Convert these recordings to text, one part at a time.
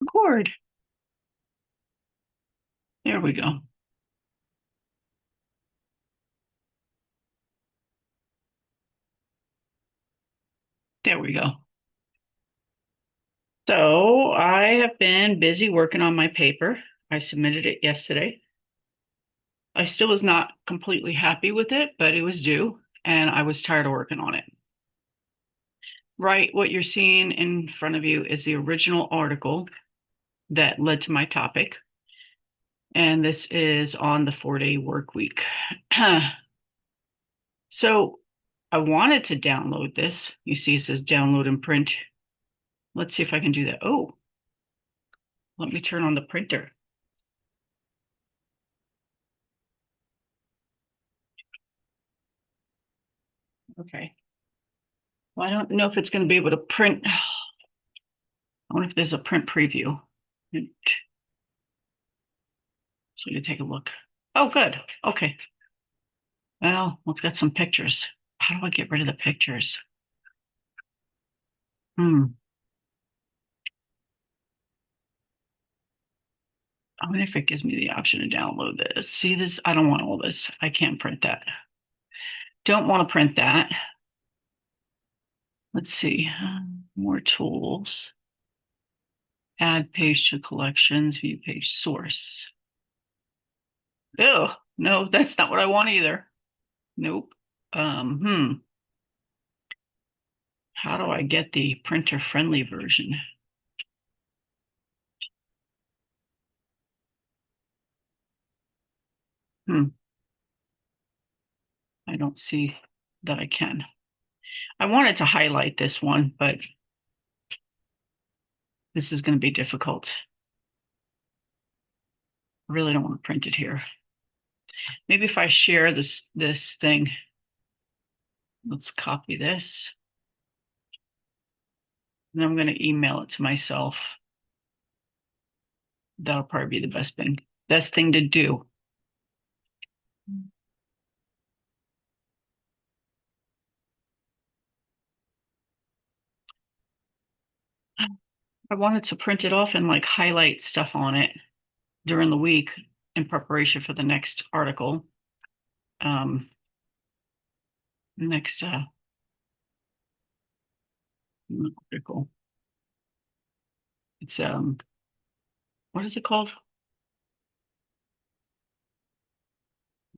Record. There we go. There we go. So I have been busy working on my paper. I submitted it yesterday. I still was not completely happy with it, but it was due, and I was tired of working on it. Right, what you're seeing in front of you is the original article that led to my topic, and this is on the 4-day work week. So I wanted to download this. You see, it says download and print. Let's see if I can do that. Oh, let me turn on the printer. Okay. Well, I don't know if it's going to be able to print. I wonder if there's a print preview. So you take a look. Oh, good. Okay. Well, let's get some pictures. How do I get rid of the pictures? Hmm. I wonder if it gives me the option to download this. See this? I don't want all this. I can't print that. Don't want to print that. Let's see. More tools. Add page to collections, view page source. Oh, no, that's not what I want either. Nope. Hmm. How do I get the printer friendly version? Hmm. I don't see that I can. I wanted to highlight this one, but this is going to be difficult. I really don't want to print it here. Maybe if I share this thing, let's copy this. And I'm going to email it to myself. That'll probably be the best thing to do. I wanted to print it off and like highlight stuff on it during the week in preparation for the next article. Um, next article. It's what is it called?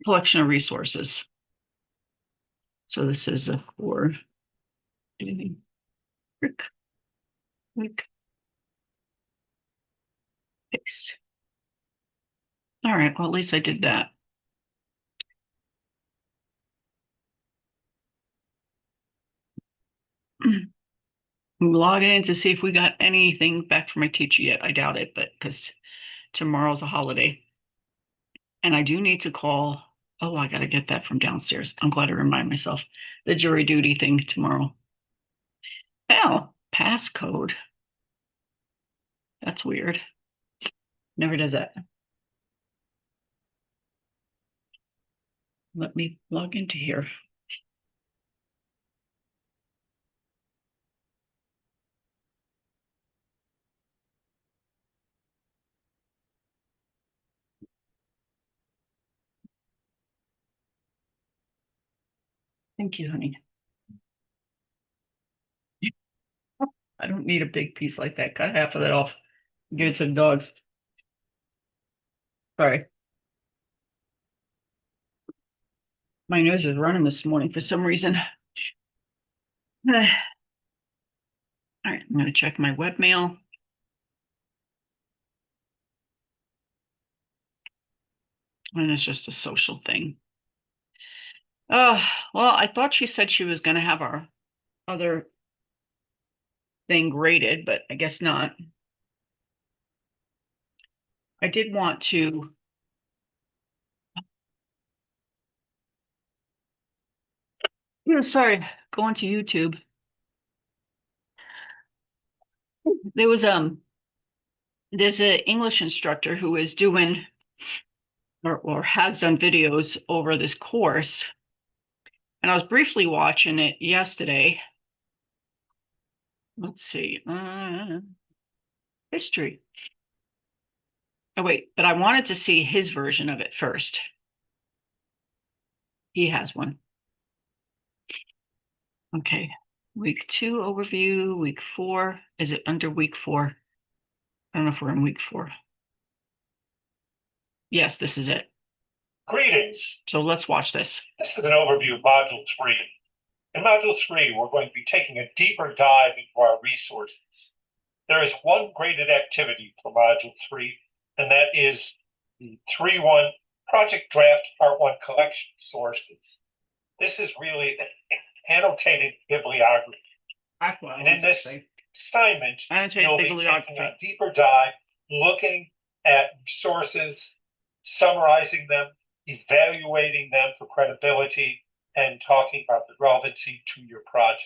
Collection of resources. So this is a for click, click, paste. All right, well, at least I did that. I'm logging in to see if we got anything back from my teacher yet. I doubt it, but because tomorrow's a holiday. And I do need to call. Oh, I got to get that from downstairs. I'm glad to remind myself the jury duty thing tomorrow. Oh, passcode. That's weird. Never does that. Let me log into here. Thank you, honey. I don't need a big piece like that. Cut half of that off. Give it to the dogs. Sorry. My nose is running this morning for some reason. All right, I'm going to check my webmail. And it's just a social thing. Well, I thought she said she was going to have our other thing graded, but I guess not. I did want to. Sorry, going to YouTube. There was there's an English instructor who is doing or has done videos over this course, and I was briefly watching it yesterday. Let's see. History. Oh, wait, but I wanted to see his version of it first. He has one. Okay. Week 2 overview, week 4. Is it under week 4? I don't know if we're in week 4. Yes, this is it. Greetings. So let's watch this. This is an overview of Module 3. In Module 3, we're going to be taking a deeper dive into our resources. There is one graded activity for Module 3, and that is the 3-1 Project Draft Part 1 Collection Sources. This is really an annotated bibliography. And in this assignment, you'll be taking a deeper dive, looking at sources, summarizing them, evaluating them for credibility, and talking about the relevancy to your project.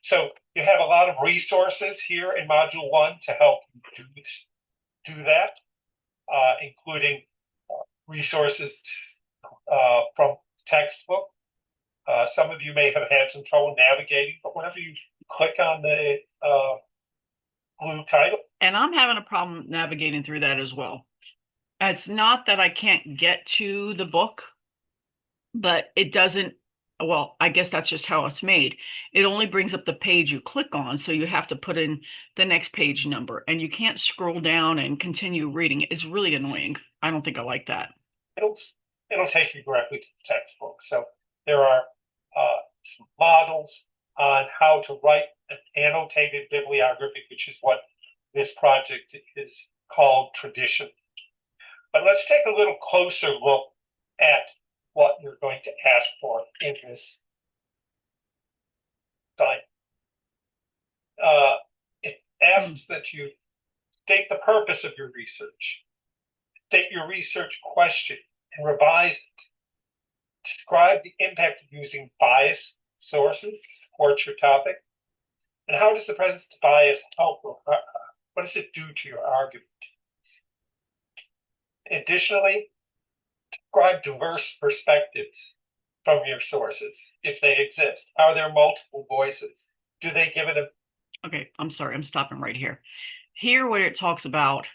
So you have a lot of resources here in Module 1 to help you do that, including resources from textbook. Some of you may have had some trouble navigating, but whenever you click on the blue title. And I'm having a problem navigating through that as well. It's not that I can't get to the book, but it doesn't, well, I guess that's just how it's made. It only brings up the page you click on, so you have to put in the next page number, and you can't scroll down and continue reading. It's really annoying. I don't think I like that. It'll take you directly to the textbook. So there are some models on how to write an annotated bibliography, which is what this project is called tradition. But let's take a little closer look at what you're going to ask for in this site. It asks that you state the purpose of your research, state your research question, and revise it. Describe the impact of using bias sources to support your topic. And how does the presence of bias help? What does it do to your argument? Additionally, describe diverse perspectives from your sources, if they exist. Are there multiple voices? Do they give it a... Okay, I'm sorry, I'm stopping right here. Here, where it talks about,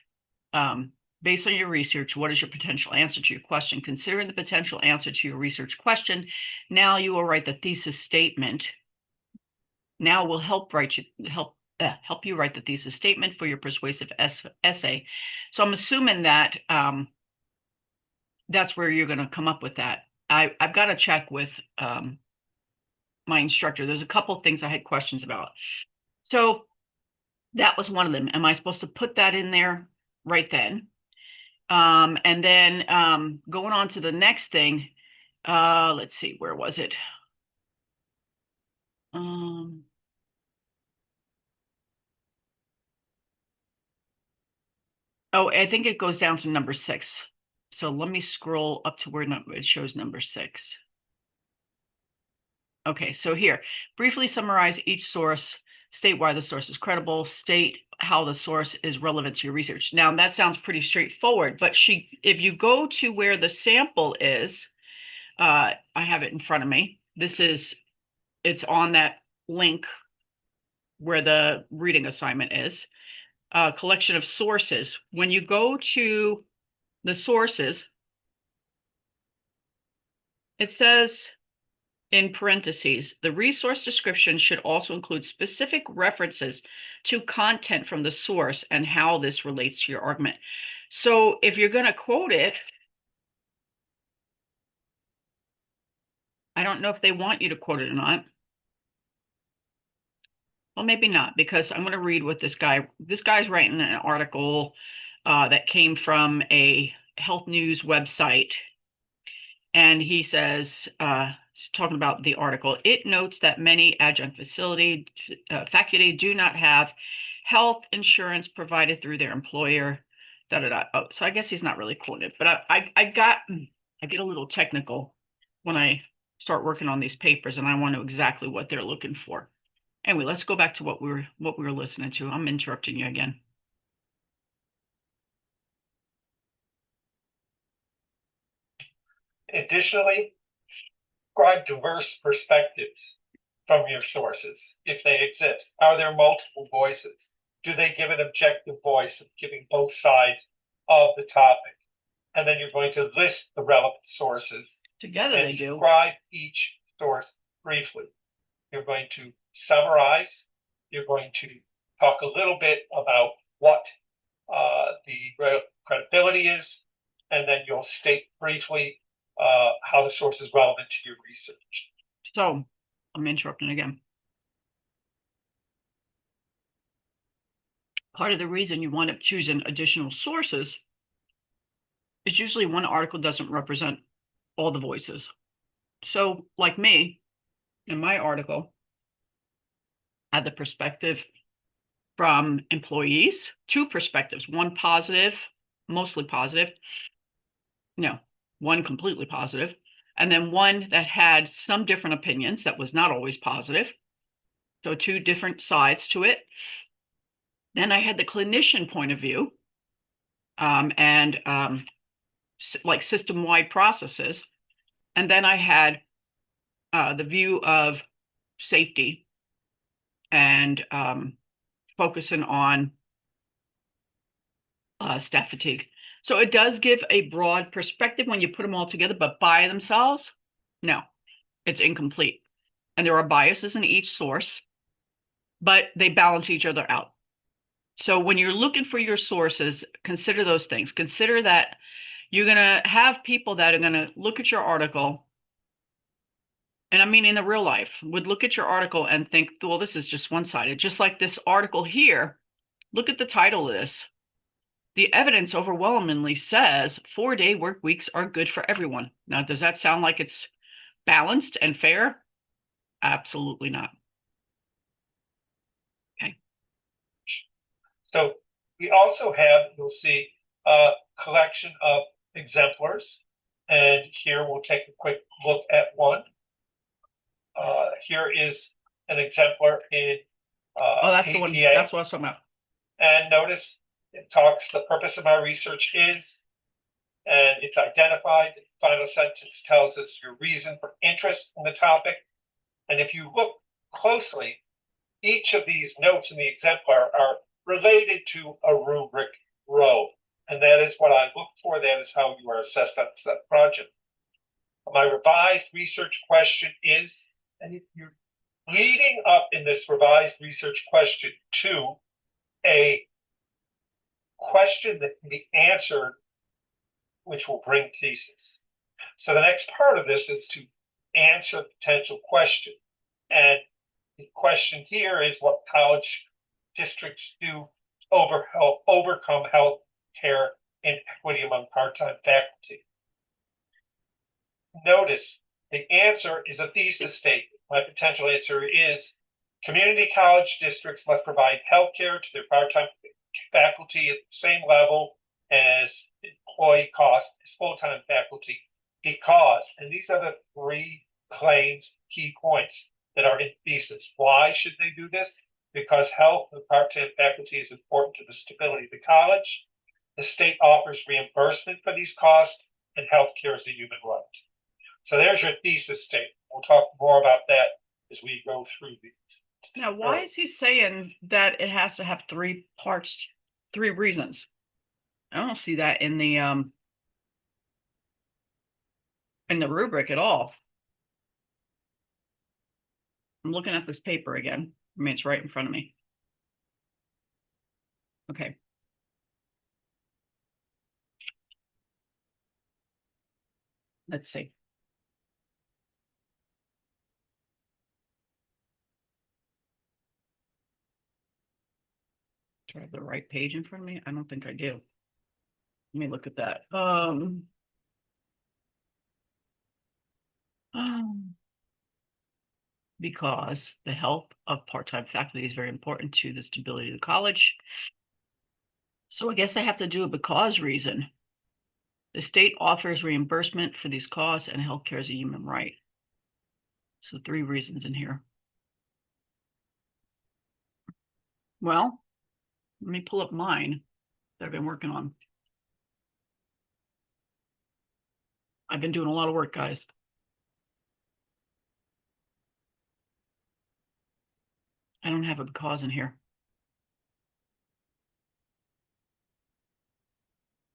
based on your research, what is your potential answer to your question? Considering the potential answer to your research question, now you will write the thesis statement. Now we'll help you write the thesis statement for your persuasive essay. So I'm assuming that that's where you're going to come up with that. I've got to check with my instructor. There's a couple of things I had questions about. So that was one of them. Am I supposed to put that in there right then? And then going on to the next thing, let's see, where was it? Oh, I think it goes down to number 6. So let me scroll up to where it shows number 6. Okay, so here, briefly summarize each source, state why the source is credible, state how the source is relevant to your research. Now, that sounds pretty straightforward, but if you go to where the sample is, I have it in front of me. It's on that link where the reading assignment is. Collection of sources. When you go to the sources, it says in parentheses, the resource description should also include specific references to content from the source and how this relates to your argument. So if you're going to quote it, I don't know if they want you to quote it or not. Well, maybe not, because I'm going to read what this guy's writing an article that came from a health news website. And he says, talking about the article, it notes that many adjunct faculty do not have health insurance provided through their employer. Oh, so I guess he's not really quoting it, but I get a little technical when I start working on these papers, and I want to know exactly what they're looking for. Anyway, let's go back to what we were listening to. I'm interrupting you again. Additionally, describe diverse perspectives from your sources, if they exist. Are there multiple voices? Do they give an objective voice of giving both sides of the topic? And then you're going to list the relevant sources Together and they do. describe each source briefly. You're going to summarize. You're going to talk a little bit about what the credibility is, and then you'll state briefly how the source is relevant to your research. So I'm interrupting again. Part of the reason you wind up choosing additional sources is usually one article doesn't represent all the voices. So, like me, in my article, I had the perspective from employees, two perspectives, one positive, mostly positive, no, one completely positive, and then one that had some different opinions that was not always positive. So, two different sides to it. Then I had the clinician point of view and like system-wide processes. And then I had the view of safety and focusing on staff fatigue. So it does give a broad perspective when you put them all together, but by themselves, no, it's incomplete. And there are biases in each source, but they balance each other out. So when you're looking for your sources, consider those things. Consider that you're going to have people that are going to look at your article, and I mean in the real life, would look at your article and think, well, this is just one-sided. Just like this article here, look at the title of this. The evidence overwhelmingly says 4-day work weeks are good for everyone. Now, does that sound like it's balanced and fair? Absolutely not. Okay. So we also have, you'll see, a collection of exemplars. And here we'll take a quick look at one. Here is an exemplar in Oh, that's the one. APA. That's what I was talking about. And notice it talks, the purpose of my research is, and it's identified. The final sentence tells us your reason for interest in the topic. And if you look closely, each of these notes in the exemplar are related to a rubric row. And that is what I look for. That is how you are assessed on that project. My revised research question is, and you're leading up in this revised research question to a question that can be answered, which will bring thesis. So the next part of this is to answer the potential question. And the question here is what college districts do overcome health care inequity among part-time faculty. Notice the answer is a thesis statement. My potential answer is community college districts must provide health care to their part-time faculty at the same level as employee cost as full-time faculty because, and these are the three claims, key points that are in thesis. Why should they do this? Because health of part-time faculty is important to the stability of the college. The state offers reimbursement for these costs, and healthcare is a human right. So there's your thesis statement. We'll talk more about that as we go through these. Now, why is he saying that it has to have three parts, three reasons? I don't see that in the rubric at all. I'm looking at this paper again. I mean, it's right in front of me. Okay. Let's see. Do I have the right page in front of me? I don't think I do. Let me look at that. Because the health of part-time faculty is very important to the stability of the college. So I guess I have to do a because reason. The state offers reimbursement for these costs and healthcare is a human right. So three reasons in here. Well, let me pull up mine that I've been working on. I've been doing a lot of work, guys. I don't have a because in here.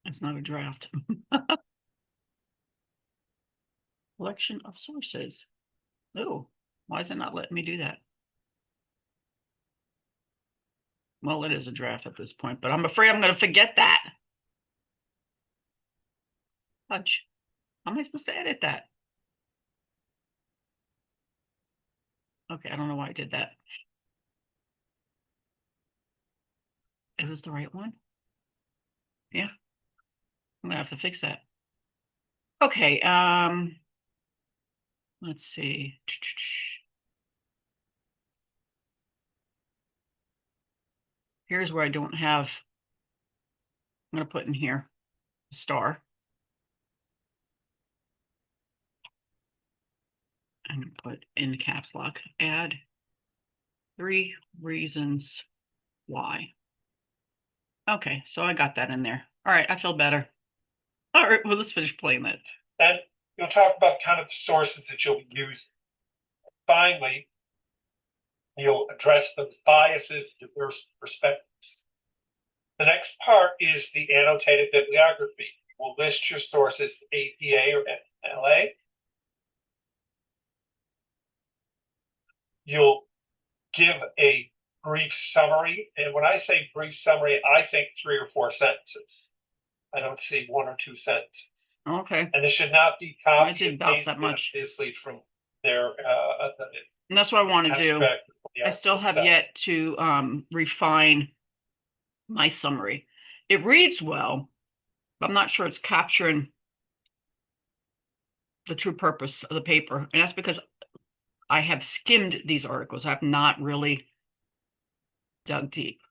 It's not a draft. Collection of sources. Oh, why is it not letting me do that? Well, it is a draft at this point, but I'm afraid I'm going to forget that. Fudge. How am I supposed to edit that? Okay, I don't know why I did that. Is this the right one? Yeah, I'm gonna have to fix that. Okay, let's see. Here's where I don't have, I'm gonna put in here a star and put in caps lock, add 3 reasons why. Okay, so I got that in there. All right, I feel better. All right, well, let's finish playing that. Then you'll talk about kind of the sources that you'll use. Finally, you'll address those biases, diverse perspectives. The next part is the annotated bibliography. We'll list your sources, APA or MLA. You'll give a brief summary. And when I say brief summary, I think 3 or 4 sentences. I don't see 1 or 2 sentences. Okay, And this should not be I copied did and about that pasted, much. obviously, from their And that's what I want to do. abstract. I still have yet to refine my summary. It reads well, but I'm not sure it's capturing the true purpose of the paper. And that's because I have skimmed these articles. I've not really dug deep.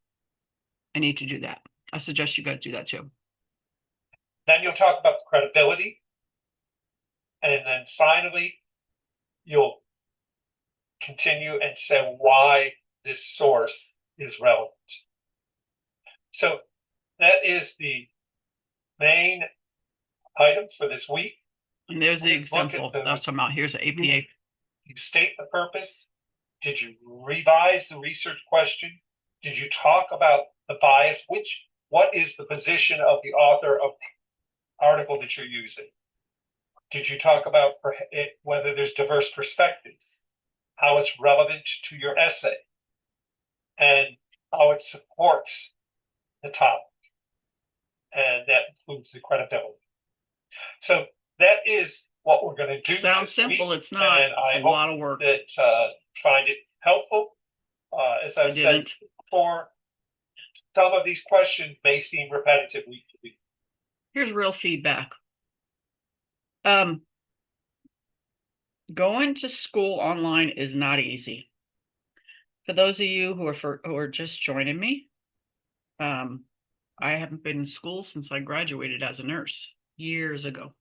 I need to do that. I suggest you guys do that too. Then you'll talk about the credibility. And then finally, you'll continue and say why this source is relevant. So that is the main item for this week. And there's the example that I was talking about. Here's the APA. You state the purpose. Did you revise the research question? Did you talk about the bias? What is the position of the author of the article that you're using? Did you talk about whether there's diverse perspectives, how it's relevant to your essay, and how it supports the topic? And that includes the credibility. So that is what we're going to do. Sounds simple. Week, it's not. And I it's a lot of work. That find it helpful. As I've said before, some of these questions may seem repetitive week to week. Here's real feedback. Going to school online is not easy. For those of you who are just joining me, I haven't been in school since I graduated as a nurse years ago,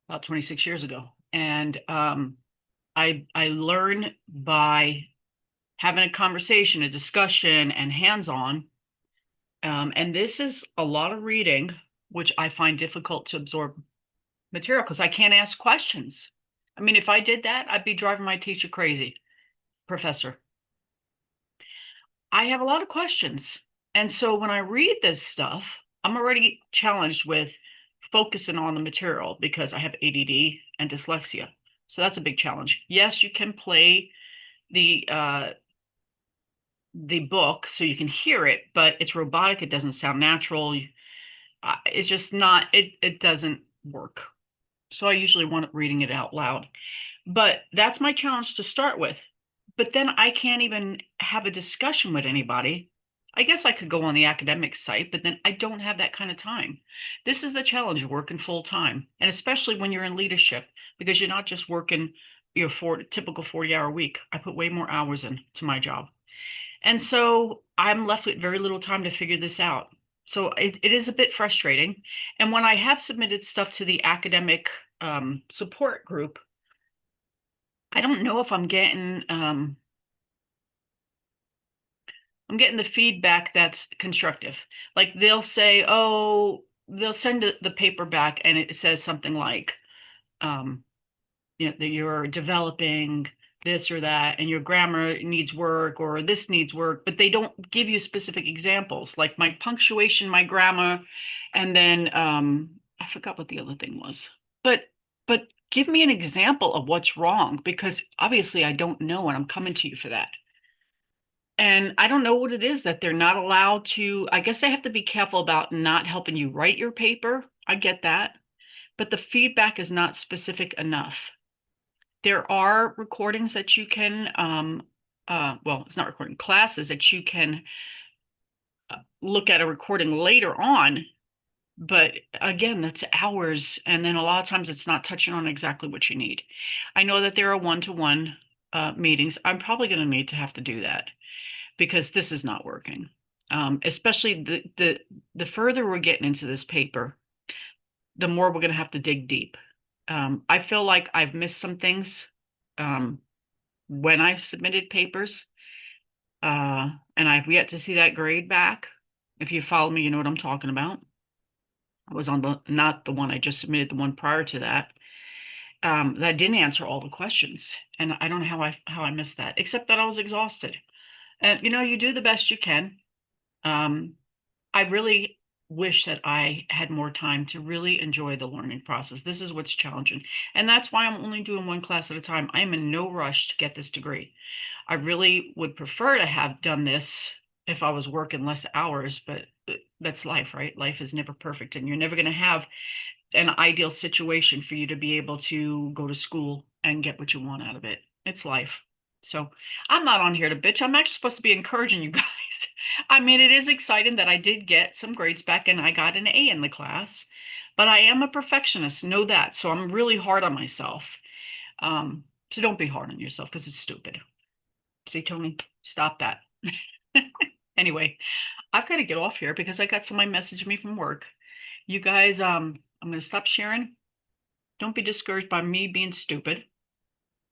about 26 years ago. And I learn by having a conversation, a discussion, and hands-on. And this is a lot of reading, which I find difficult to absorb material because I can't ask questions. I mean, if I did that, I'd be driving my teacher crazy, professor. I have a lot of questions. And so when I read this stuff, I'm already challenged with focusing on the material because I have ADD and dyslexia. So that's a big challenge. Yes, you can play the book so you can hear it, but it's robotic. It doesn't sound natural. It's just not, it doesn't work. So I usually want reading it out loud. But that's my challenge to start with. But then I can't even have a discussion with anybody. I guess I could go on the academic site, but then I don't have that kind of time. This is the challenge of working full time, and especially when you're in leadership, because you're not just working your typical 40-hour week. I put way more hours into my job. And so I'm left with very little time to figure this out. So it is a bit frustrating. And when I have submitted stuff to the academic support group, I don't know if I'm getting the feedback that's constructive. Like they'll say, oh, they'll send the paper back and it says something like, that you're developing this or that, and your grammar needs work, or this needs work, but they don't give you specific examples, like my punctuation, my grammar, and then I forgot what the other thing was. But give me an example of what's wrong, because obviously I don't know, and I'm coming to you for that. And I don't know what it is that they're not allowed to. I guess I have to be careful about not helping you write your paper. I get that. But the feedback is not specific enough. There are recordings that you can, well, it's not recording, classes that you can look at a recording later on. But again, that's hours. And then a lot of times it's not touching on exactly what you need. I know that there are one-to-one meetings. I'm probably going to need to have to do that because this is not working. Especially the further we're getting into this paper, the more we're going to have to dig deep. I feel like I've missed some things um, when I've submitted papers, and I've yet to see that grade back. If you follow me, you know what I'm talking about. I was on the not the one I just submitted, the one prior to that. That didn't answer all the questions, and I don't know how I missed that, except that I was exhausted. And you do the best you can. Um, I really wish that I had more time to really enjoy the learning process. This is what's challenging. And that's why I'm only doing one class at a time. I am in no rush to get this degree. I really would prefer to have done this if I was working less hours, but that's life, right? Life is never perfect, and you're never going to have an ideal situation for you to be able to go to school and get what you want out of it. It's life. So I'm not on here to bitch. I'm actually supposed to be encouraging you guys. I mean, it is exciting that I did get some grades back and I got an A in the class, but I am a perfectionist, know that. So I'm really hard on myself. So don't be hard on yourself because it's stupid. See, Tony, stop that. Anyway, I've got to get off here because I got somebody message me from work. You guys, I'm going to stop sharing. Don't be discouraged by me being stupid.